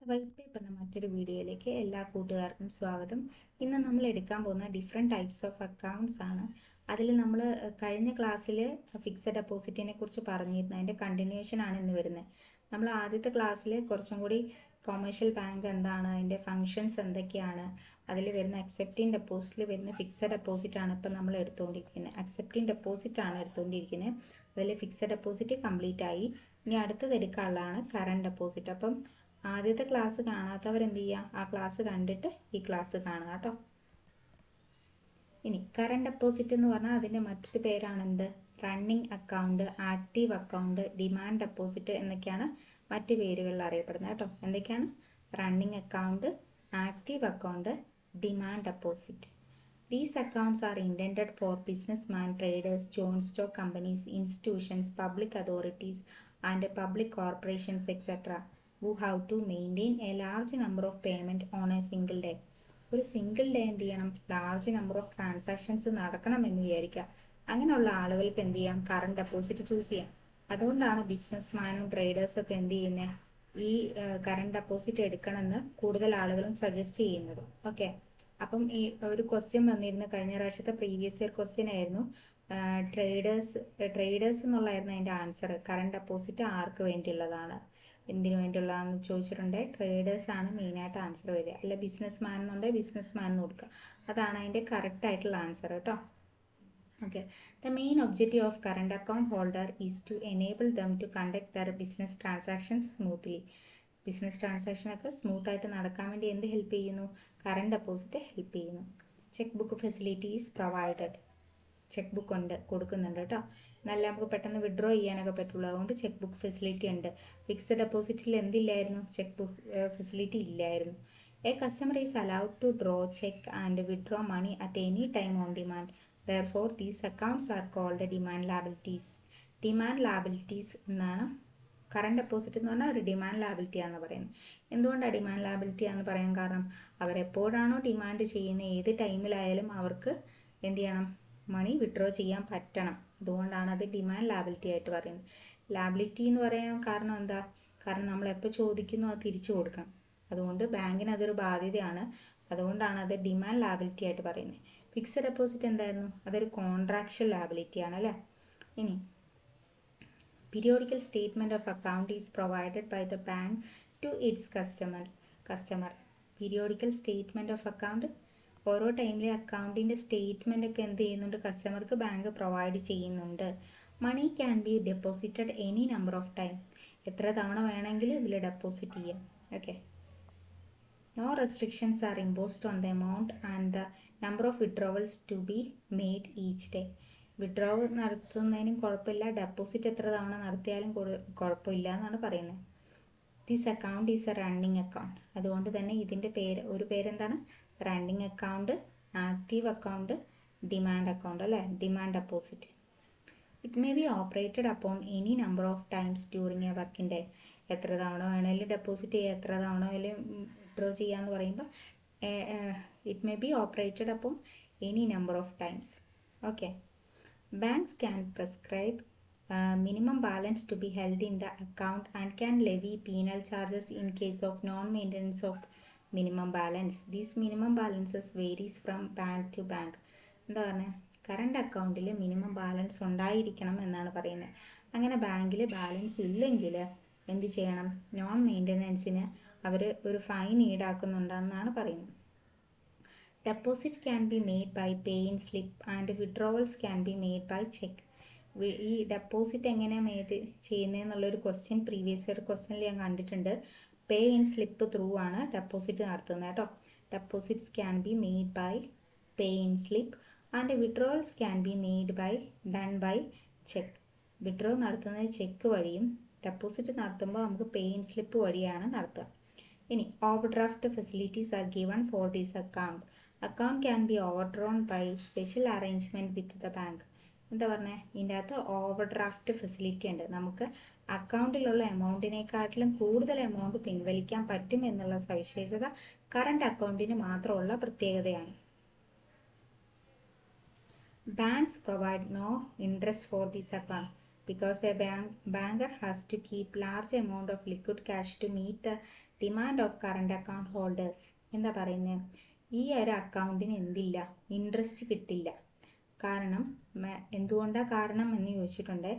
White പേപ്പറിൻ്റെ മറ്റൊരു വീഡിയോയിലേക്ക് എല്ലാ കൂട്ടുകാർക്കും സ്വാഗതം. ഇന്ന് നമ്മൾ എടുക്കാൻ പോകുന്ന ഡിഫറെൻറ്റ് ടൈപ്സ് ഓഫ് അക്കൗണ്ട്സ് ആണ്. അതിൽ നമ്മൾ കഴിഞ്ഞ ക്ലാസ്സിൽ ഫിക്സഡ് ഡെപ്പോസിറ്റിനെ കുറിച്ച് പറഞ്ഞിരുന്നു. അതിൻ്റെ കണ്ടിന്യൂഷൻ ആണ് ഇന്ന് വരുന്നത്. നമ്മൾ ആദ്യത്തെ ക്ലാസ്സിൽ കുറച്ചും കൂടി കൊമേഴ്ഷ്യൽ ബാങ്ക് എന്താണ്, അതിൻ്റെ ഫങ്ഷൻസ് എന്തൊക്കെയാണ്, അതിൽ വരുന്ന അക്സെപ്റ്റിംഗ് ഡെപ്പോസിറ്റിൽ വരുന്ന ഫിക്സഡ് ഡെപ്പോസിറ്റ് ആണ് ഇപ്പം നമ്മൾ എടുത്തുകൊണ്ടിരിക്കുന്നത്. അക്സെപ്റ്റിംഗ് ഡെപ്പോസിറ്റ് ആണ് എടുത്തുകൊണ്ടിരിക്കുന്നത്. അതിൽ ഫിക്സഡ് ഡെപ്പോസിറ്റ് കംപ്ലീറ്റ് ആയി. ഇനി അടുത്തത് എടുക്കാനുള്ളതാണ് കറണ്ട് ഡെപ്പോസിറ്റ്. അപ്പം ആദ്യത്തെ ക്ലാസ് കാണാത്തവർ എന്ത് ചെയ്യുക, ആ ക്ലാസ് കണ്ടിട്ട് ഈ ക്ലാസ് കാണുക കേട്ടോ. ഇനി കറണ്ട് ഡെപ്പോസിറ്റ് എന്ന് പറഞ്ഞാൽ അതിൻ്റെ മറ്റൊരു പേരാണ് എന്ത്, running account, active account, demand deposit എന്നൊക്കെയാണ് മറ്റ് പേരുകളിൽ അറിയപ്പെടുന്നത് കേട്ടോ. എന്തൊക്കെയാണ്? Running account, active account, demand deposit. These accounts are intended for businessmen, traders, joint stock companies, institutions, public authorities, and public corporations, etc., who have to maintain a large number of payment on a single day. ഒരു single day എന്ത് ചെയ്യണം, large number of transactions നടക്കണമെന്ന് വിചാരിക്കുക. അങ്ങനെയുള്ള ആളുകൾക്ക് എന്ത് ചെയ്യാം, current deposit choose ചെയ്യാം. അതുകൊണ്ടാണ് ബിസിനസ്മാനും ട്രേഡേഴ്സും ഒക്കെ എന്ത് ചെയ്യുന്നത്, ഈ കറണ്ട് ഡെപ്പോസിറ്റ് എടുക്കണമെന്ന് കൂടുതൽ ആളുകളും സജസ്റ്റ് ചെയ്യുന്നത്. ഓക്കെ, അപ്പം ഈ ഒരു ക്വസ്റ്റ്യൻ വന്നിരുന്നു, കഴിഞ്ഞ പ്രാവശ്യത്തെ പ്രീവിയസ് ഇയർ ക്വസ്റ്റ്യൻ ആയിരുന്നു. ട്രേഡേഴ്സ് എന്നുള്ളതായിരുന്നു അതിൻ്റെ ആൻസർ. കറണ്ട് ഡെപ്പോസിറ്റ് ആർക്ക് വേണ്ടിയുള്ളതാണ്, എന്തിനു വേണ്ടിയുള്ളതാണെന്ന് ചോദിച്ചിട്ടുണ്ട്. ട്രേഡേഴ്സ് ആണ് മെയിനായിട്ട് ആൻസർ വരിക. അല്ല ബിസിനസ്മാൻ എന്നുണ്ടെങ്കിൽ ബിസിനസ്മാൻ എന്ന് കൊടുക്കുക. അതാണ് അതിൻ്റെ കറക്റ്റ് ആയിട്ടുള്ള ആൻസർ കേട്ടോ. Okay, the main objective of current account holder is to enable them to conduct their business transactions smoothly. Business transaction ഒക്കെ സ്മൂത്ത് ആയിട്ട് നടക്കാൻ വേണ്ടി എന്ത് ഹെൽപ്പ് ചെയ്യുന്നു, കറണ്ട് ഡെപ്പോസിറ്റ് ഹെൽപ്പ് ചെയ്യുന്നു. Check book facilities provided. Check book ഉണ്ട്, കൊടുക്കുന്നുണ്ട് കേട്ടോ. നല്ല നമുക്ക് പെട്ടെന്ന് വിഡ്രോ ചെയ്യാനൊക്കെ പറ്റുള്ളൂ. അതുകൊണ്ട് ചെക്ക് ബുക്ക് ഫെസിലിറ്റി ഉണ്ട്. ഫിക്സഡ് ഡെപ്പോസിറ്റിൽ എന്തില്ലായിരുന്നു, ചെക്ക് ബുക്ക് ഫെസിലിറ്റി ഇല്ലായിരുന്നു. A customer is allowed to draw cheque and withdraw money at any time on demand. Therefore, these accounts are called demand liabilities. Demand liabilities എന്നാണ് current deposit എന്ന് പറഞ്ഞാൽ ഒരു demand liability ആണെന്ന് പറയുന്നത്. എന്തുകൊണ്ടാണ് demand liability ആണെന്ന് പറയാൻ കാരണം, അവരെപ്പോഴാണോ ഡിമാൻഡ് ചെയ്യുന്നത്, ഏത് ടൈമിലായാലും അവർക്ക് എന്ത് ചെയ്യണം, മണി വിഡ്രോ ചെയ്യാൻ പറ്റണം. അതുകൊണ്ടാണ് അത് ഡിമാൻഡ് ലാബിലിറ്റി ആയിട്ട് പറയുന്നത്. ലാബിലിറ്റി എന്ന് പറയാൻ കാരണം എന്താ, കാരണം നമ്മൾ എപ്പോൾ ചോദിക്കുന്നു അത് തിരിച്ചു കൊടുക്കണം. അതുകൊണ്ട് ബാങ്കിന് അതൊരു ബാധ്യതയാണ്. അതുകൊണ്ടാണ് അത് ഡിമാൻഡ് ലാബിലിറ്റി ആയിട്ട് പറയുന്നത്. ഫിക്സഡ് ഡെപ്പോസിറ്റ് എന്തായിരുന്നു, അതൊരു കോൺട്രാക്ച്വൽ ലാബിലിറ്റി ആണ് അല്ലേ. ഇനി periodical statement of account is provided by the bank to its customer. Periodical statement of account, ഓരോ ടൈമിലെ അക്കൗണ്ടിൻ്റെ സ്റ്റേറ്റ്മെൻ്റ് ഒക്കെ എന്ത് ചെയ്യുന്നുണ്ട്, കസ്റ്റമർക്ക് ബാങ്ക് പ്രൊവൈഡ് ചെയ്യുന്നുണ്ട്. Money can be deposited any number of time. എത്ര തവണ വേണമെങ്കിലും ഇതിൽ ഡെപ്പോസിറ്റ് ചെയ്യാം. Okay, no restrictions are imposed on the amount and the number of withdrawals to be made each day. Withdraw നടത്തുന്നതിനും കുഴപ്പമില്ല, ഡെപ്പോസിറ്റ് എത്ര തവണ നടത്തിയാലും കുഴപ്പമില്ല എന്നാണ് പറയുന്നത്. This account is a running account. അതുകൊണ്ട് തന്നെ ഇതിൻ്റെ ഒരു പേരെന്താണ്, running account, active account, demand account അല്ലേ, demand deposit. It may be operated upon any number of times during a working day. എത്ര തവണ വേണേലും ഡെപ്പോസിറ്റ് ചെയ്യുക, എത്ര തവണ വേണേലും വിഡ്രോ ചെയ്യാന്ന് പറയുമ്പോൾ it may be operated upon any number of times. Okay, banks can prescribe minimum balance to be held in the account and can levy penal charges in case of non-maintenance of minimum balance. These minimum balances varies from bank to bank. എന്താ പറഞ്ഞത്, current അക്കൗണ്ടിൽ minimum balance ഉണ്ടായിരിക്കണം എന്നാണ് പറയുന്നത്. അങ്ങനെ ബാങ്കിൽ balance ഇല്ലെങ്കിൽ എന്ത് ചെയ്യണം, നോൺ മെയിൻ്റനൻസിന് അവർ ഒരു ഫൈൻ ഈടാക്കുന്നുണ്ടെന്നാണ് പറയുന്നത്. Deposit can be made by pay in slip and withdrawals can be made by cheque. ഈ ഡെപ്പോസിറ്റ് എങ്ങനെയാണ് മെയ്ഡ് ചെയ്യുന്നതെന്നുള്ളൊരു ക്വസ്റ്റ്യൻ പ്രീവിയസ് ഇയർ ക്വസ്റ്റ്യനിൽ ഞാൻ കണ്ടിട്ടുണ്ട്. പേ ഇൻ സ്ലിപ്പ് ത്രൂ ആണ് ഡെപ്പോസിറ്റ് നടത്തുന്നത് കേട്ടോ. Deposits can be made by pay in slip and withdrawals can be made by done by cheque. Withdraw നടത്തുന്നത് ചെക്ക് വഴിയും ഡെപ്പോസിറ്റ് നടത്തുമ്പോൾ നമുക്ക് പേ ഇൻ സ്ലിപ്പ് വഴിയാണ് നടത്തുക. ഇനി over draft facilities are given for this account. Account can be overdrawn by special arrangement with the bank. എന്താ പറഞ്ഞത്, ഇതിൻ്റെ അകത്ത് ഓവർ ഡ്രാഫ്റ്റ് ഫെസിലിറ്റി ഉണ്ട്. നമുക്ക് അക്കൗണ്ടിലുള്ള എമൗണ്ടിനെക്കാട്ടിലും കൂടുതൽ എമൗണ്ട് പിൻവലിക്കാൻ പറ്റും എന്നുള്ള സവിശേഷത കറണ്ട് അക്കൗണ്ടിന് മാത്രമുള്ള പ്രത്യേകതയാണ്. Banks provide no interest for this account because a banker has to keep large amount of liquid cash to meet the demand of current account holders. എന്താ പറയുന്നത്? ഈ ഒരു അക്കൗണ്ടിന് എന്തില്ല, ഇൻട്രസ്റ്റ് കിട്ടില്ല. കാരണം എന്തുകൊണ്ടാണ് കാരണം എന്ന് ചോദിച്ചിട്ടുണ്ട്.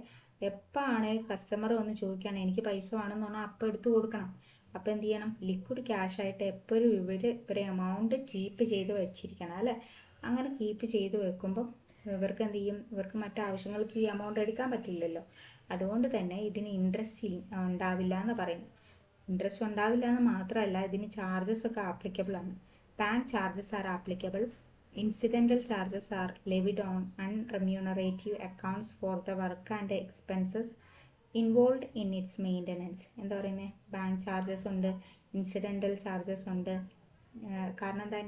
എപ്പോഴാണ് കസ്റ്റമർ വന്ന് ചോദിക്കുകയാണ് എനിക്ക് പൈസ വേണമെന്ന് പറഞ്ഞാൽ അപ്പം എടുത്തു കൊടുക്കണം. അപ്പോൾ എന്ത് ചെയ്യണം? ലിക്വിഡ് ക്യാഷ് ആയിട്ട് എപ്പോഴും ഇവർ ഒരു എമൗണ്ട് കീപ്പ് ചെയ്ത് വെച്ചിരിക്കണം അല്ലേ. അങ്ങനെ കീപ്പ് ചെയ്ത് വെക്കുമ്പോൾ ഇവർക്ക് എന്ത് ചെയ്യും? ഇവർക്ക് മറ്റാവശ്യങ്ങൾക്ക് ഈ എമൗണ്ട് എടുക്കാൻ പറ്റില്ലല്ലോ. അതുകൊണ്ട് തന്നെ ഇതിന് ഇൻട്രസ്റ്റ് ഉണ്ടാവില്ല എന്ന് പറയുന്നു. ഇൻട്രസ്റ്റ് ഉണ്ടാവില്ല എന്ന് മാത്രമല്ല, ഇതിന് ചാർജസ് ഒക്കെ ആപ്ലിക്കബിൾ ആണ്. Bank charges are applicable. Incidental charges are levied on unremunerative accounts for the work and expenses involved in its maintenance. എന്താ പറയുന്നത്? ബാങ്ക് ചാർജസ് ഉണ്ട്, ഇൻസിഡൻ്റൽ ചാർജസ് ഉണ്ട്. കാരണം എന്താ?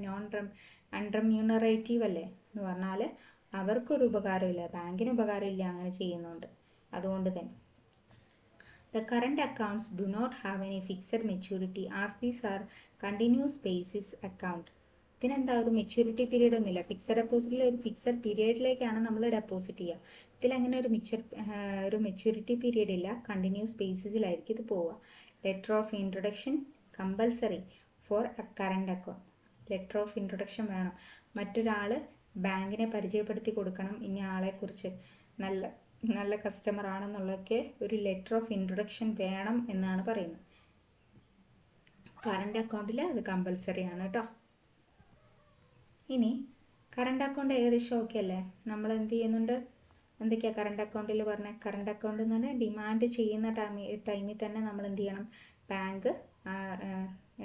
അൺറെമ്യൂണറേറ്റീവ് അല്ലേ എന്ന് പറഞ്ഞാൽ അവർക്കൊരു ഉപകാരമില്ല, ബാങ്കിന് ഉപകാരമില്ല അങ്ങനെ ചെയ്യുന്നുണ്ട്. അതുകൊണ്ട് തന്നെ the current accounts do not have any fixed maturity as these are continuous basis account. ഇതിനെന്താ ഒരു മെച്യൂരിറ്റി പീരീഡ് ഒന്നുമില്ല. ഫിക്സഡ് ഡെപ്പോസിറ്റിൽ ഒരു ഫിക്സഡ് പീരീഡിലേക്കാണ് നമ്മൾ ഡെപ്പോസിറ്റ് ചെയ്യുക. ഇതിലങ്ങനെ ഒരു മെച്യൂരിറ്റി പീരീഡ് ഇല്ല, കണ്ടിന്യൂസ് ബേസിസിലായിരിക്കും ഇത് പോവുക. Letter of introduction compulsory for current account. Letter of introduction വേണം. മറ്റൊരാൾ ബാങ്കിനെ പരിചയപ്പെടുത്തി കൊടുക്കണം ഇനി ആളെക്കുറിച്ച് നല്ല കസ്റ്റമർ ആണെന്നുള്ളതൊക്കെ ഒരു ലെറ്റർ ഓഫ് ഇൻട്രൊഡക്ഷൻ വേണം എന്നാണ് പറയുന്നത്. കറണ്ട് അക്കൗണ്ടിൽ അത് കമ്പൽസറി ആണ് കേട്ടോ. ഇനി കറണ്ട് അക്കൗണ്ട് ഏകദേശം ഓക്കെ അല്ലേ? നമ്മൾ എന്ത് ചെയ്യുന്നുണ്ട്? എന്തൊക്കെയാണ് കറണ്ട് അക്കൗണ്ടിൽ പറഞ്ഞാൽ? കറണ്ട് അക്കൗണ്ട് എന്ന് പറഞ്ഞാൽ ഡിമാൻഡ് ചെയ്യുന്ന ടൈമിൽ തന്നെ നമ്മൾ എന്ത് ചെയ്യണം? ബാങ്ക്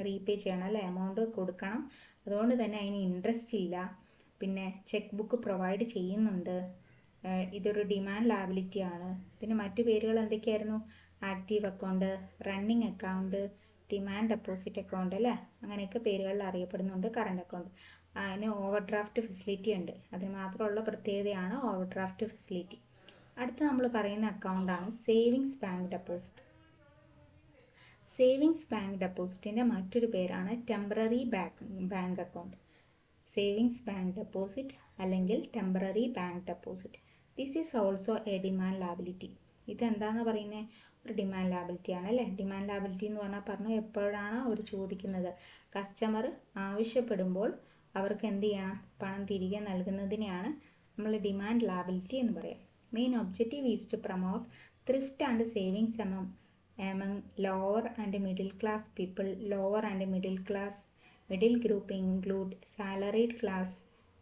റീപേ ചെയ്യണം അല്ലേ, എമൗണ്ട് കൊടുക്കണം. അതുകൊണ്ട് തന്നെ അതിന് ഇൻട്രസ്റ്റ് ഇല്ല. പിന്നെ ചെക്ക് ബുക്ക് പ്രൊവൈഡ് ചെയ്യുന്നുണ്ട്. ഇതൊരു ഡിമാൻഡ് ലാബിലിറ്റി ആണ്. പിന്നെ മറ്റു പേരുകൾ എന്തൊക്കെയായിരുന്നു? Active account, running account, demand deposit account അല്ലേ, അങ്ങനെയൊക്കെ പേരുകളിൽ അറിയപ്പെടുന്നുണ്ട് കറണ്ട് അക്കൗണ്ട്. അതിന് ഓവർ ഡ്രാഫ്റ്റ് ഫെസിലിറ്റി ഉണ്ട്. അതിന് മാത്രമുള്ള പ്രത്യേകതയാണ് ഓവർ ഡ്രാഫ്റ്റ് ഫെസിലിറ്റി. അടുത്ത് നമ്മൾ പറയുന്ന അക്കൗണ്ടാണ് savings bank deposit. Savings bank ഡെപ്പോസിറ്റിൻ്റെ മറ്റൊരു പേരാണ് temporary bank account. Savings bank deposit അല്ലെങ്കിൽ temporary bank deposit. This is also a demand liability. ഇതെന്താണെന്ന് പറയുന്നത്? ഒരു ഡിമാൻഡ് ലാബിലിറ്റി ആണ് അല്ലേ. ഡിമാൻഡ് ലാബിലിറ്റി എന്ന് പറഞ്ഞാൽ പറഞ്ഞു എപ്പോഴാണ് അവർ ചോദിക്കുന്നത്? കസ്റ്റമർ ആവശ്യപ്പെടുമ്പോൾ അവർക്ക് എന്ത് ചെയ്യണം? പണം തിരികെ നൽകുന്നതിനെയാണ് നമ്മൾ ഡിമാൻഡ് ലാബിലിറ്റി എന്ന് പറയാം. Main objective is to promote thrift and savings among lower and middle class people. Lower and middle group include salaried class,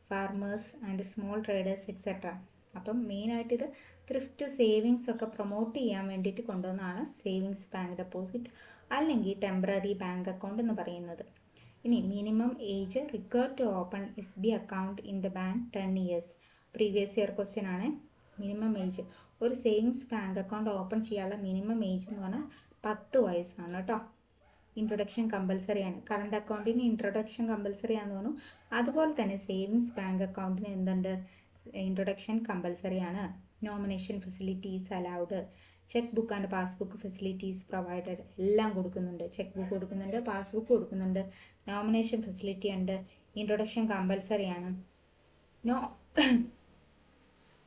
farmers and small traders etc. അപ്പം മെയിനായിട്ട് ഇത് ത്രിഫ്റ്റ് സേവിങ്സ് ഒക്കെ പ്രൊമോട്ട് ചെയ്യാൻ വേണ്ടിയിട്ട് കൊണ്ടുവന്നതാണ് savings bank deposit അല്ലെങ്കിൽ temporary bank account എന്ന് പറയുന്നത്. ഇനി minimum age required to open SB account in the bank 10 years. Previous year question ആണ്. മിനിമം ഏജ് ഒരു സേവിങ്സ് ബാങ്ക് അക്കൗണ്ട് ഓപ്പൺ ചെയ്യാനുള്ള മിനിമം ഏജ് എന്ന് പറഞ്ഞാൽ 10 വയസ്സാണ് കേട്ടോ. ഇൻട്രൊഡക്ഷൻ കമ്പൽസറി ആണ്. കറണ്ട് അക്കൗണ്ടിന് ഇൻട്രൊഡക്ഷൻ കമ്പൽസറി ആണെന്ന് തോന്നുന്നു. അതുപോലെ തന്നെ സേവിങ്സ് ബാങ്ക് അക്കൗണ്ടിന് എന്തുണ്ട്? ഇൻട്രൊഡക്ഷൻ കമ്പൽസറി ആണ്. Nomination facilities allowed. Cheque book and passbook facilities provided. എല്ലാം കൊടുക്കുന്നുണ്ട്. ചെക്ക് ബുക്ക് കൊടുക്കുന്നുണ്ട്, പാസ്ബുക്ക് കൊടുക്കുന്നുണ്ട്, നോമിനേഷൻ ഫെസിലിറ്റി ഉണ്ട്. ഇൻട്രൊഡക്ഷൻ കമ്പൽസറി ആണ്.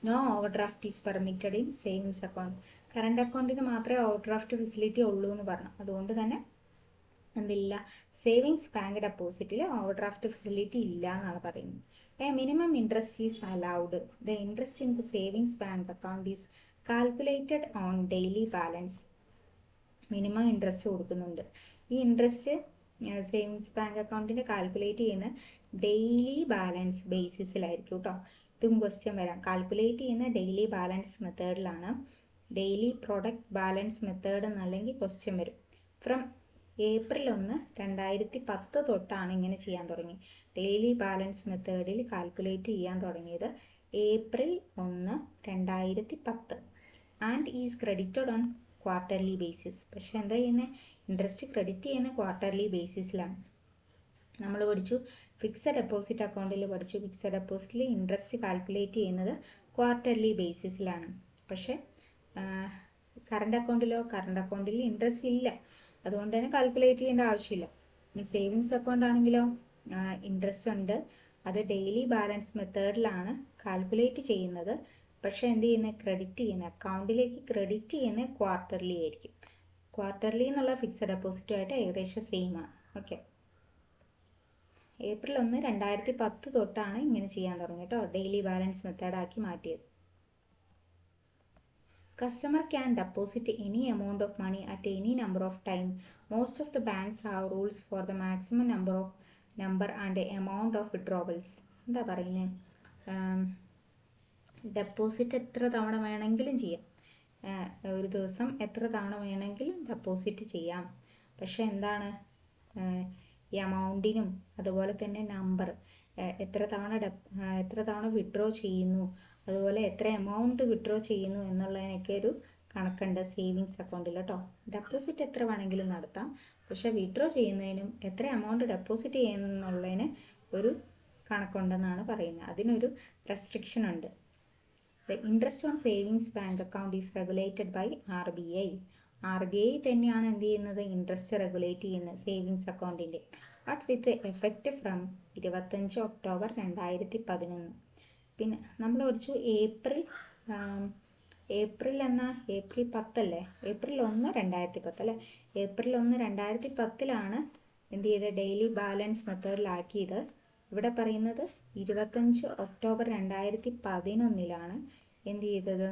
No overdraft is permitted in savings account. Current അക്കൗണ്ടിന് മാത്രമേ ഓവർ ഡ്രാഫ്റ്റ് ഫെസിലിറ്റി ഉള്ളൂ എന്ന് പറഞ്ഞു. അതുകൊണ്ട് തന്നെ എന്തില്ല? സേവിങ്സ് ബാങ്ക് ഡെപ്പോസിറ്റിൽ ഓവർ ഡ്രാഫ്റ്റ് ഫെസിലിറ്റി ഇല്ല എന്നാണ് പറയുന്നത്. Minimum interest is allowed. The interest in the savings bank account is calculated on daily balance. Minimum interest കൊടുക്കുന്നുണ്ട്. ഈ ഇൻട്രസ്റ്റ് സേവിങ്സ് ബാങ്ക് അക്കൗണ്ടിൻ്റെ കാൽക്കുലേറ്റ് ചെയ്യുന്ന ഡെയിലി ബാലൻസ് ബേസിസിലായിരിക്കും കേട്ടോ. ഇതും ക്വസ്റ്റ്യൻ വരാം. കാൽക്കുലേറ്റ് ചെയ്യുന്ന ഡെയിലി ബാലൻസ് മെത്തേഡിലാണ്. ഡെയിലി പ്രൊഡക്റ്റ് ബാലൻസ് മെത്തേഡ് എന്നല്ലെങ്കിൽ ക്വസ്റ്റ്യൻ വരും. ഫ്രം April 1, 2010 തൊട്ടാണ് ഇങ്ങനെ ചെയ്യാൻ തുടങ്ങി. ഡെയിലി ബാലൻസ് മെത്തേഡിൽ കാൽക്കുലേറ്റ് ചെയ്യാൻ തുടങ്ങിയത് April 1, 2010 and is credited on quarterly basis. പക്ഷെ എന്താ ചെയ്യുന്നത്? ഇൻട്രസ്റ്റ് ക്രെഡിറ്റ് ചെയ്യുന്ന ക്വാർട്ടർലി ബേസിസിലാണ്. നമ്മൾ പഠിച്ചു ഫിക്സഡ് ഡെപ്പോസിറ്റ് അക്കൗണ്ടിൽ പഠിച്ചു. ഫിക്സഡ് ഡെപ്പോസിറ്റിൽ ഇൻട്രസ്റ്റ് കാൽക്കുലേറ്റ് ചെയ്യുന്നത് ക്വാർട്ടർലി ബേസിസിലാണ്. പക്ഷേ കറണ്ട് അക്കൗണ്ടിൽ ഇൻട്രസ്റ്റ് ഇല്ല. അതുകൊണ്ട് തന്നെ കാൽക്കുലേറ്റ് ചെയ്യേണ്ട ആവശ്യമില്ല. ഇനി സേവിങ്സ് അക്കൗണ്ട് ആണെങ്കിലോ ഇൻട്രസ്റ്റ് ഉണ്ട്. അത് ഡെയിലി ബാലൻസ് മെത്തേഡിലാണ് കാൽക്കുലേറ്റ് ചെയ്യുന്നത്. പക്ഷേ എന്ത് ചെയ്യുന്നത്? അക്കൗണ്ടിലേക്ക് ക്രെഡിറ്റ് ചെയ്യുന്നത് ക്വാർട്ടർലി ആയിരിക്കും. ക്വാർട്ടർലി എന്നുള്ള ഫിക്സഡ് ഡെപ്പോസിറ്റുമായിട്ട് ഏകദേശം സെയിം ആണ്. ഓക്കെ, ഏപ്രിൽ 1, 2010 തൊട്ടാണ് ഇങ്ങനെ ചെയ്യാൻ തുടങ്ങിയത് കേട്ടോ, ഡെയിലി ബാലൻസ് മെത്തേഡാക്കി മാറ്റിയത്. Customer can deposit any amount of money at any number of time. Most of the banks have rules for the maximum number and amount of withdrawals. എന്താ പറയുന്നത്, deposit എത്ര തവണ വേണമെങ്കിലും ചെയ്യാം, ഒരു ദിവസം എത്ര തവണ വേണമെങ്കിലും ഡെപ്പോസിറ്റ് ചെയ്യാം. പക്ഷെ എന്താണ്, ഈ എമൗണ്ടിനും അതുപോലെ തന്നെ നമ്പർ, എത്ര തവണ വിഡ്രോ ചെയ്യുന്നു, അതുപോലെ എത്ര എമൗണ്ട് വിഡ്രോ ചെയ്യുന്നു എന്നുള്ളതിനൊക്കെ ഒരു കണക്കുണ്ട് സേവിങ്സ് അക്കൗണ്ടിൽ കേട്ടോ. ഡെപ്പോസിറ്റ് എത്ര വേണമെങ്കിലും നടത്താം, പക്ഷെ വിഡ്രോ ചെയ്യുന്നതിനും എത്ര എമൗണ്ട് ഡെപ്പോസിറ്റ് ചെയ്യുന്നതിന് ഒരു കണക്കുണ്ടെന്നാണ് പറയുന്നത്. അതിനൊരു റെസ്ട്രിക്ഷൻ ഉണ്ട്. The interest on savings bank account is regulated by RBI. RBI തന്നെയാണ് എന്ത് ചെയ്യുന്നത്, ഇൻട്രസ്റ്റ് റെഗുലേറ്റ് ചെയ്യുന്നത് സേവിങ്സ് അക്കൗണ്ടിൻ്റെ. But with effect from 25 October 2011. പിന്നെ നമ്മൾ പഠിച്ചു ഏപ്രിൽ 10 അല്ലേ, ഏപ്രിൽ 1, 2010 അല്ലേ, ഏപ്രിൽ 1, 2010 എന്ത് ചെയ്ത് ഡെയിലി ബാലൻസ് മെത്തേഡിലാക്കിയത്. ഇവിടെ പറയുന്നത് 25 ഒക്ടോബർ 2011 എന്ത് ചെയ്തത്,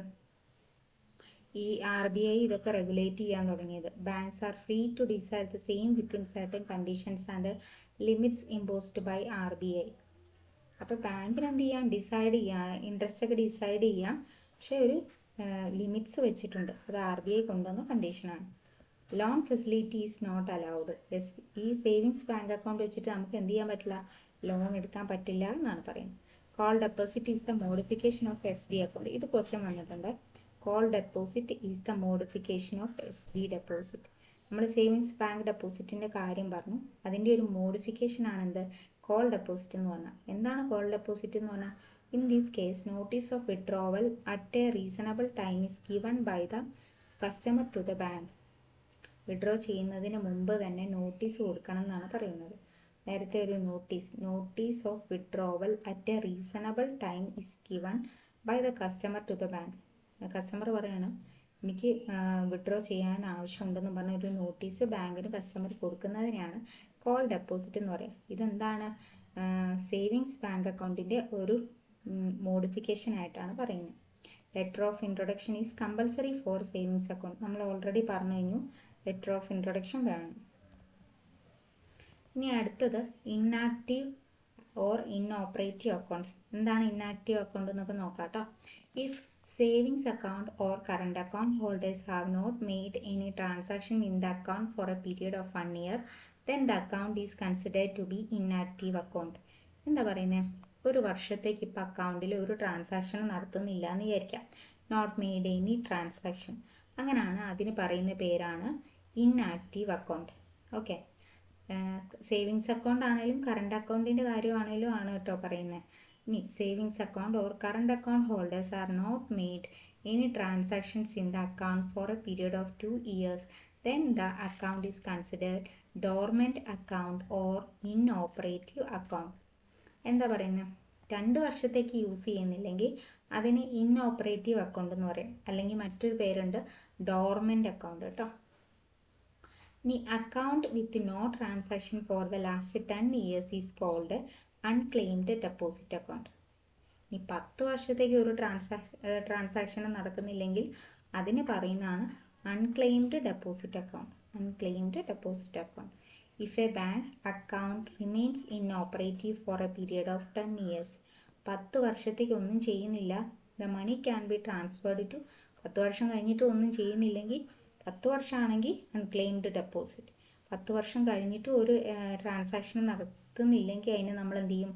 ഈ RBI ഇതൊക്കെ റെഗുലേറ്റ് ചെയ്യാൻ തുടങ്ങിയത്. Banks are free to decide the same within certain conditions and limits imposed by RBI. അപ്പോൾ ബാങ്കിന് എന്ത് ചെയ്യാം, ഡിസൈഡ് ചെയ്യാം, ഇൻട്രസ്റ്റ് ഒക്കെ ഡിസൈഡ് ചെയ്യാം, പക്ഷേ ഒരു ലിമിറ്റ്സ് വെച്ചിട്ടുണ്ട്. അത് RBI കൊണ്ടുവന്ന കണ്ടീഷനാണ്. Loan facility is not allowed. ഈ സേവിങ്സ് ബാങ്ക് അക്കൗണ്ട് വെച്ചിട്ട് നമുക്ക് എന്ത് ചെയ്യാൻ പറ്റില്ല, ലോൺ എടുക്കാൻ പറ്റില്ല എന്നാണ് പറയുന്നത്. Call deposit is the modification of SD account. ഇത് ക്വസ്റ്റ്യൻ വന്നിട്ടുണ്ട്. Call deposit is the modification of SD deposit. നമ്മൾ സേവിങ്സ് ബാങ്ക് ഡെപ്പോസിറ്റിൻ്റെ കാര്യം പറഞ്ഞു, അതിൻ്റെ ഒരു മോഡിഫിക്കേഷൻ ആണ് എന്ത്, കോൾ ഡെപ്പോസിറ്റ് എന്ന് പറഞ്ഞാൽ. എന്താണ് കോൾ ഡെപ്പോസിറ്റ് എന്ന് പറഞ്ഞാൽ, in this case notice of withdrawal at a reasonable time is given by the customer to the bank. Withdraw ചെയ്യുന്നതിന് മുമ്പ് തന്നെ നോട്ടീസ് കൊടുക്കണം എന്നാണ് പറയുന്നത്. നേരത്തെ ഒരു notice of withdrawal at a reasonable time is given by the customer to the bank. Customer പറയണം എനിക്ക് വിഡ്രോ ചെയ്യാൻ ആവശ്യമുണ്ടെന്ന് പറഞ്ഞ ഒരു നോട്ടീസ് ബാങ്കിന് കസ്റ്റമർ കൊടുക്കുന്നതിനെയാണ് കോൾ ഡെപ്പോസിറ്റ് എന്ന് പറയുക. ഇതെന്താണ്, സേവിങ്സ് ബാങ്ക് അക്കൗണ്ടിൻ്റെ ഒരു മോഡിഫിക്കേഷൻ ആയിട്ടാണ് പറയുന്നത്. Letter of introduction is compulsory for savings account. നമ്മൾ ഓൾറെഡി പറഞ്ഞു കഴിഞ്ഞു, ലെറ്റർ ഓഫ് ഇൻട്രൊഡക്ഷൻ വേണം. ഇനി അടുത്തത് ഇൻആക്റ്റീവ് ഓർ ഇൻഓപ്പറേറ്റീവ് അക്കൗണ്ട്. എന്താണ് ഇൻആക്റ്റീവ് അക്കൗണ്ട് എന്നൊക്കെ നോക്കാം കേട്ടോ. If savings account or current account holders have not made any transaction in the account for a period of 1 year, then the account is considered to be inactive account. എന്താ പറയുന്നത്, ഒരു വർഷത്തേക്ക് ഇപ്പോൾ അക്കൗണ്ടിൽ ഒരു ട്രാൻസാക്ഷൻ നടത്തുന്നില്ല എന്ന് വിചാരിക്കാം, നോട്ട് മെയ്ഡ് എനി ട്രാൻസാക്ഷൻ, അങ്ങനെയാണ് അതിന് പറയുന്ന പേരാണ് inactive account. Okay, savings account ആണെങ്കിലും കറണ്ട് അക്കൗണ്ടിൻ്റെ കാര്യമാണെങ്കിലും ആണ് കേട്ടോ പറയുന്നത്. ഇനി savings account or current account holders are not made any transactions in the account for a period of 2 years, then the account is considered dormant account or inoperative account. എന്താ പറയുന്നത്, 2 വർഷത്തേക്ക് യൂസ് ചെയ്യുന്നില്ലെങ്കിൽ അതിന് ഇൻഓപ്പറേറ്റീവ് അക്കൗണ്ട് എന്ന് പറയും, അല്ലെങ്കിൽ മറ്റൊരു പേരുണ്ട് ഡോർമെൻ്റ് അക്കൗണ്ട് കേട്ടോ. ഇനി account with no transaction for the last 10 years is called unclaimed deposit account. ഇനി 10 വർഷത്തേക്ക് ഒരു ട്രാൻസാക്ഷനും നടക്കുന്നില്ലെങ്കിൽ അതിന് പറയുന്നതാണ് unclaimed deposit account. Unclaimed deposit account. If a bank account remains inoperative for a period of 10 years, 10 വർഷത്തേക്ക് ഒന്നും ചെയ്യുന്നില്ല, the money can be transferred to, 10 വർഷം കഴിഞ്ഞിട്ട് ഒന്നും ചെയ്യുന്നില്ലെങ്കിൽ, 10 വർഷമാണെങ്കിൽ അൺക്ലെയിംഡ് ഡെപ്പോസിറ്റ്, 10 വർഷം കഴിഞ്ഞിട്ട് ഒരു ട്രാൻസാക്ഷൻ നടത്തുന്നില്ലെങ്കിൽ അതിന് നമ്മൾ എന്ത് ചെയ്യും,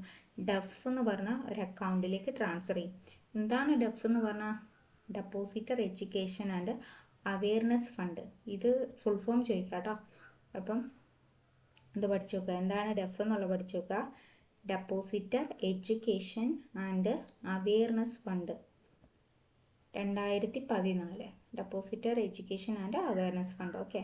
ഡെഫ് എന്ന് പറഞ്ഞാൽ ഒരു അക്കൗണ്ടിലേക്ക് ട്രാൻസ്ഫർ ചെയ്യും. എന്താണ് ഡെഫ് എന്ന് പറഞ്ഞാൽ, depositor education and awareness fund. ഇത് ഫുൾ ഫോം ചോദിക്കാം കേട്ടോ. അപ്പം ഇത് പഠിച്ചു നോക്കുക, എന്താണ് ഡെഫ് എന്നുള്ളത് പഠിച്ചു നോക്കുക. Depositor education and awareness fund 2014. Depositor education and awareness fund. Okay.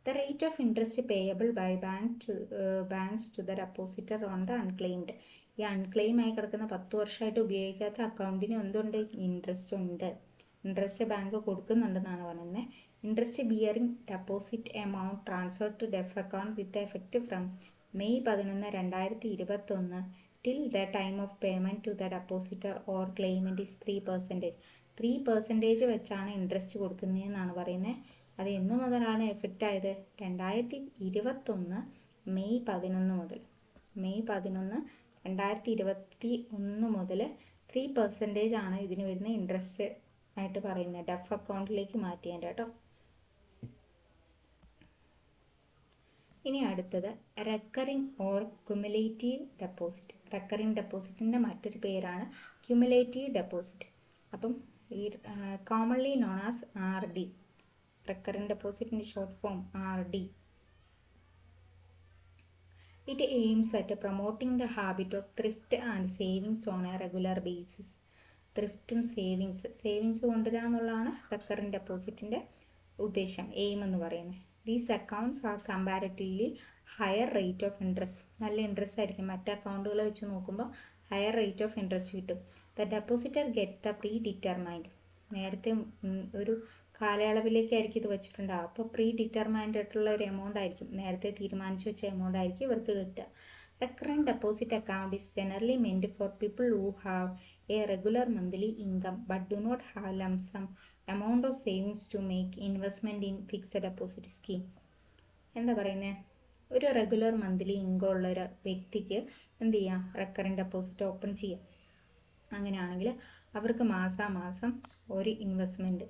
The rate of interest payable by banks to the depositor on the unclaimed. ഈ അൺക്ലെയിം ആയി കിടക്കുന്ന 10 വർഷമായിട്ട് ഉപയോഗിക്കാത്ത അക്കൗണ്ടിന് എന്തുണ്ട്, ഇൻട്രസ്റ്റ് ഉണ്ട്. ഇൻട്രസ്റ്റ് ബാങ്ക് കൊടുക്കുന്നുണ്ടെന്നാണ് പറയുന്നത്. Interest bearing deposit amount transfer to DEAF account with effect from May 11, 2021 till the time of payment to the depositor or claimant is 3%. 3% വെച്ചാണ് ഇൻട്രസ്റ്റ് കൊടുക്കുന്നതെന്നാണ് പറയുന്നത്. അത് എന്നു മുതലാണ് എഫക്റ്റ് ആയത്? 2021 മെയ് 11 മുതൽ. മെയ് 11, 2021 മുതൽ 3% ആണ് ഇതിന് വരുന്ന ഇൻട്രസ്റ്റ് ആയിട്ട് പറയുന്നത്. ഡെഫ് അക്കൗണ്ടിലേക്ക് മാറ്റിയതിൻ്റെ കേട്ടോ. ഇനി അടുത്തത് recurring or cumulative deposit. Recurring ഡെപ്പോസിറ്റിൻ്റെ മറ്റൊരു പേരാണ് ക്യുമുലേറ്റീവ് ഡെപ്പോസിറ്റ്. അപ്പം ഈ commonly known as RD. Recurring ഡെപ്പോസിറ്റിൻ്റെ short form RD. It aims at promoting the habit of thrift and savings on a regular basis. ത്രിഫ്റ്റും സേവിങ്സ് കൊണ്ടുവരിക എന്നുള്ളതാണ് റെക്കറിംഗ് ഡെപ്പോസിറ്റിൻ്റെ ഉദ്ദേശം, എയിം എന്ന് പറയുന്നത്. These accounts are comparatively higher rate of interest. നല്ല interest ആയിരിക്കും, മറ്റ് അക്കൗണ്ടുകളെ വെച്ച് നോക്കുമ്പോൾ ഹയർ റേറ്റ് ഓഫ് ഇൻട്രസ്റ്റ് കിട്ടും. The depositor get the predetermined. നേരത്തെ ഒരു കാലയളവിലേക്കായിരിക്കും ഇത് വെച്ചിട്ടുണ്ടാവുക. അപ്പോൾ പ്രീ ഡിറ്റർമൈൻഡ് ആയിട്ടുള്ള ഒരു എമൗണ്ട് ആയിരിക്കും, നേരത്തെ തീരുമാനിച്ച് വെച്ച എമൗണ്ട് ആയിരിക്കും ഇവർക്ക് കിട്ടുക. Recurrent deposit account is generally meant for people who have a regular monthly income but do not have lump sum amount of savings to make investment in fixed deposit scheme. എന്താ പറയുന്നത്? ഒരു regular monthly income ഉള്ള ഒരു വ്യക്തിക്ക് എന്ത് ചെയ്യാം? Recurring deposit open ചെയ്യാം. അങ്ങനെയാണെങ്കിൽ അവർക്ക് മാസാമാസം ഒരു ഇൻവെസ്റ്റ്മെൻറ്റ്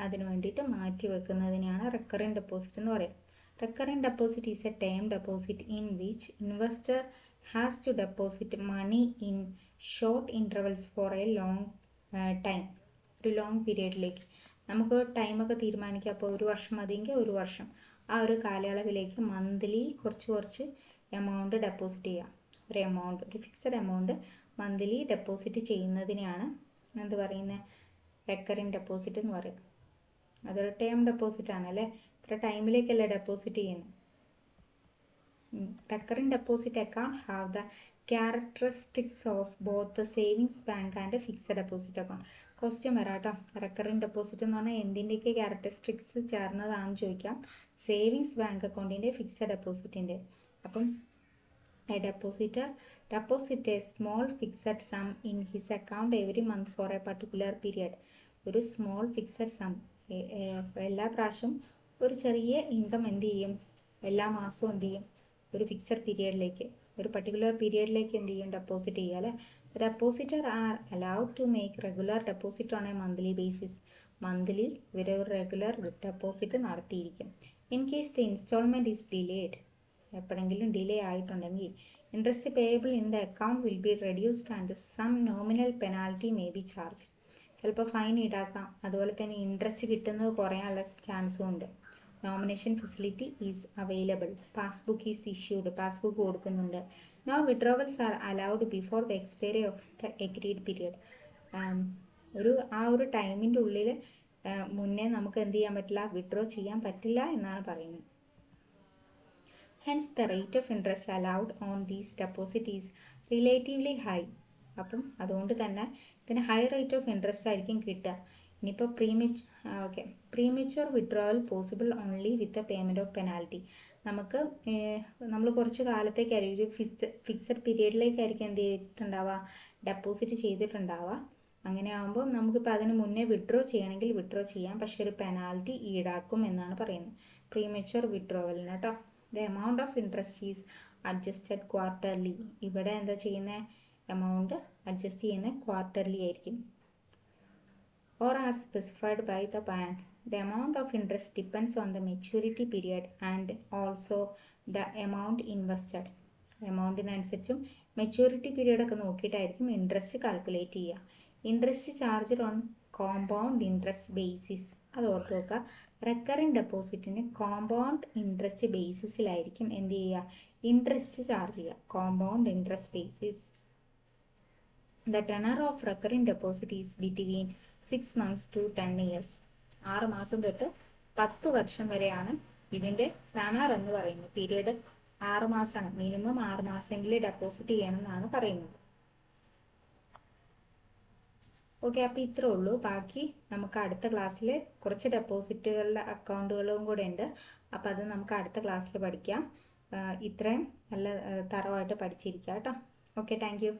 അതിന് വേണ്ടിയിട്ട് മാറ്റി വെക്കുന്നതിനെയാണ് റെക്കറിംഗ് ഡെപ്പോസിറ്റ് എന്ന് പറയുക. Recurrent deposit is a term deposit in which investor has to deposit money in short intervals for a long time. ഒരു ലോങ് പീരീഡിലേക്ക് നമുക്ക് ടൈമൊക്കെ തീരുമാനിക്കാം. അപ്പോൾ ഒരു വർഷം മതിയെങ്കിൽ ഒരു വർഷം, ആ ഒരു കാലയളവിലേക്ക് മന്ത്ലി കുറച്ച് എമൗണ്ട് ഡെപ്പോസിറ്റ് ചെയ്യാം. ഒരു ഫിക്സഡ് എമൗണ്ട് മന്ത്ലി ഡെപ്പോസിറ്റ് ചെയ്യുന്നതിനെയാണ് എന്ത് പറയുന്നത്? റെക്കറിംഗ് ഡെപ്പോസിറ്റ് എന്ന് പറയും. അതൊരു ടേം ഡെപ്പോസിറ്റ് ആണല്ലേ, ഇത്ര ടൈമിലേക്കല്ലേ ഡെപ്പോസിറ്റ് ചെയ്യുന്നത്. Recurring deposit account have the characteristics of both the savings bank and fixed deposit account. Question വരാട്ടോ. റെക്കറിംഗ് ഡെപ്പോസിറ്റ് എന്ന് പറഞ്ഞാൽ എന്തിൻ്റെയൊക്കെ ക്യാരക്ടറിസ്റ്റിക്സ് ചേർന്നതാണെന്ന് ചോദിക്കാം. സേവിങ്സ് ബാങ്ക് അക്കൗണ്ടിൻ്റെ, ഫിക്സഡ് ഡെപ്പോസിറ്റിൻ്റെ. അപ്പം a depositor deposit a small fixed sum in his account every month for a particular period. ഒരു സ്മോൾ ഫിക്സഡ് സം എല്ലാ പ്രാവശ്യവും ഒരു ചെറിയ ഇൻകം എന്ത് ചെയ്യും? എല്ലാ മാസവും എന്ത് ചെയ്യും? ഒരു ഫിക്സഡ് പീരിയഡിലേക്ക്, ഒരു പർട്ടിക്കുലർ പീരിയഡിലേക്ക് എന്ത് ചെയ്യും? ഡെപ്പോസിറ്റ് ചെയ്യുക അല്ലേ. Depositor are allowed to make regular deposit on a monthly basis. Monthly ഇവരെ ഒരു റെഗുലർ ഡെപ്പോസിറ്റ് നടത്തിയിരിക്കും. In case the instalment is delayed, എപ്പോഴെങ്കിലും ഡിലേ ആയിട്ടുണ്ടെങ്കിൽ interest payable in the account will be reduced and some nominal penalty may be charge. ചിലപ്പോൾ fine ഈടാക്കാം, അതുപോലെ തന്നെ ഇൻട്രസ്റ്റ് കിട്ടുന്നത് കുറയാനുള്ള ചാൻസും ഉണ്ട്. Nomination facility is available. Passbook is issued, passbook കൊടുക്കുന്നുണ്ട്. No withdrawals are allowed before the expiry of the agreed period. ആ ഒരു ടൈമിൻ്റെ ഉള്ളിൽ മുന്നേ നമുക്ക് എന്ത് ചെയ്യാൻ പറ്റില്ല? വിഡ്രോ ചെയ്യാൻ പറ്റില്ല എന്നാണ് പറയുന്നത്. Hence the rate of interest allowed on these deposit is relatively high. അപ്പം അതുകൊണ്ട് തന്നെ ഇതിന് ഹൈ റേറ്റ് ഓഫ് ഇൻട്രസ്റ്റ് ആയിരിക്കും കിട്ടുക. ഇനിയിപ്പോൾ premature withdrawal possible only with the payment of penalty. നമ്മൾ കുറച്ച് കാലത്തേക്കായിരിക്കും, ഒരു ഫിക്സഡ് പീരീഡിലേക്കായിരിക്കും എന്ത് ചെയ്തിട്ടുണ്ടാവുക? ഡെപ്പോസിറ്റ് ചെയ്തിട്ടുണ്ടാവുക. അങ്ങനെ ആകുമ്പോൾ നമുക്കിപ്പോൾ അതിന് മുന്നേ വിഡ്രോ ചെയ്യണമെങ്കിൽ വിഡ്രോ ചെയ്യാം, പക്ഷേ ഒരു പെനാൽറ്റി ഈടാക്കും എന്നാണ് പറയുന്നത് പ്രീമിച്വർ വിഡ്രോവലിന് കേട്ടോ. The amount of interest is adjusted quarterly. ഇവിടെ എന്താ ചെയ്യുന്നത്? എമൗണ്ട് അഡ്ജസ്റ്റ് ചെയ്യുന്നത് ക്വാർട്ടർലി ആയിരിക്കും. Or as specified by the bank. The amount of interest depends on the maturity period and also the amount invested. എമൗണ്ടിനനുസരിച്ചും മെച്യൂരിറ്റി പീരീഡ് ഒക്കെ നോക്കിയിട്ടായിരിക്കും interest calculate ചെയ്യുക. Interest charge on compound interest basis. അത് ഓർത്ത് വെക്കുക. Recurring ഡെപ്പോസിറ്റിന് compound interest ബേസിസിലായിരിക്കും എന്ത് ചെയ്യുക? ഇൻട്രസ്റ്റ് ചാർജ് ചെയ്യുക. Compound interest basis. The tenor of recurring deposit is between 6 months to 10 years. 6 മാസം തൊട്ട് 10 വർഷം വരെയാണ് ഇതിൻ്റെ ടെനർ എന്ന് പറയുന്നത്. പീരീഡ് 6 മാസമാണ്. മിനിമം 6 മാസമെങ്കിലും ഡെപ്പോസിറ്റ് ചെയ്യണമെന്നാണ് പറയുന്നത്. ഓക്കെ, അപ്പോൾ ഇത്രേ ഉള്ളൂ. ബാക്കി നമുക്ക് അടുത്ത ക്ലാസ്സിൽ കുറച്ച് ഡെപ്പോസിറ്റുകളുടെ അക്കൗണ്ടുകളും കൂടെ ഉണ്ട്. അപ്പോൾ അത് നമുക്ക് അടുത്ത ക്ലാസ്സിൽ പഠിക്കാം. ഇത്രയും നല്ല തറവായിട്ട് പഠിച്ചിരിക്കുക കേട്ടോ. Okay, thank you.